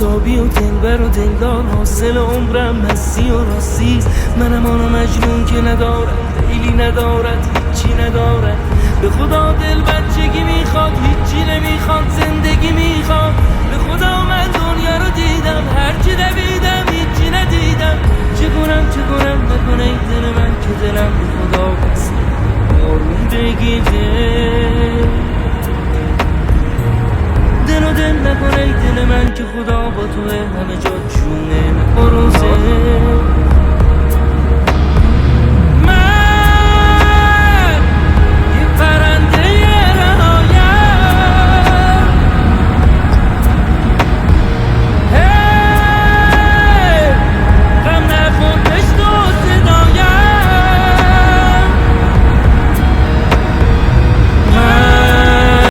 آفتابی و دلبر و دلدار، حاصل عمرم مستی و راستیست. منم آنو مجنون که ندارد لیلی، ندارد هیچی ندارد. به خدا دل بچگی میخواد، هیچی نمیخواد، زندگی میخواد. به خدا من دنیا رو دیدم، هرچی دویدم هیچی ندیدم. چه کنم نکنه ای دل من که دلم به خدا بسته. آروم بگی دل و دل نکنه ای دل من که خدا با توه، همه جا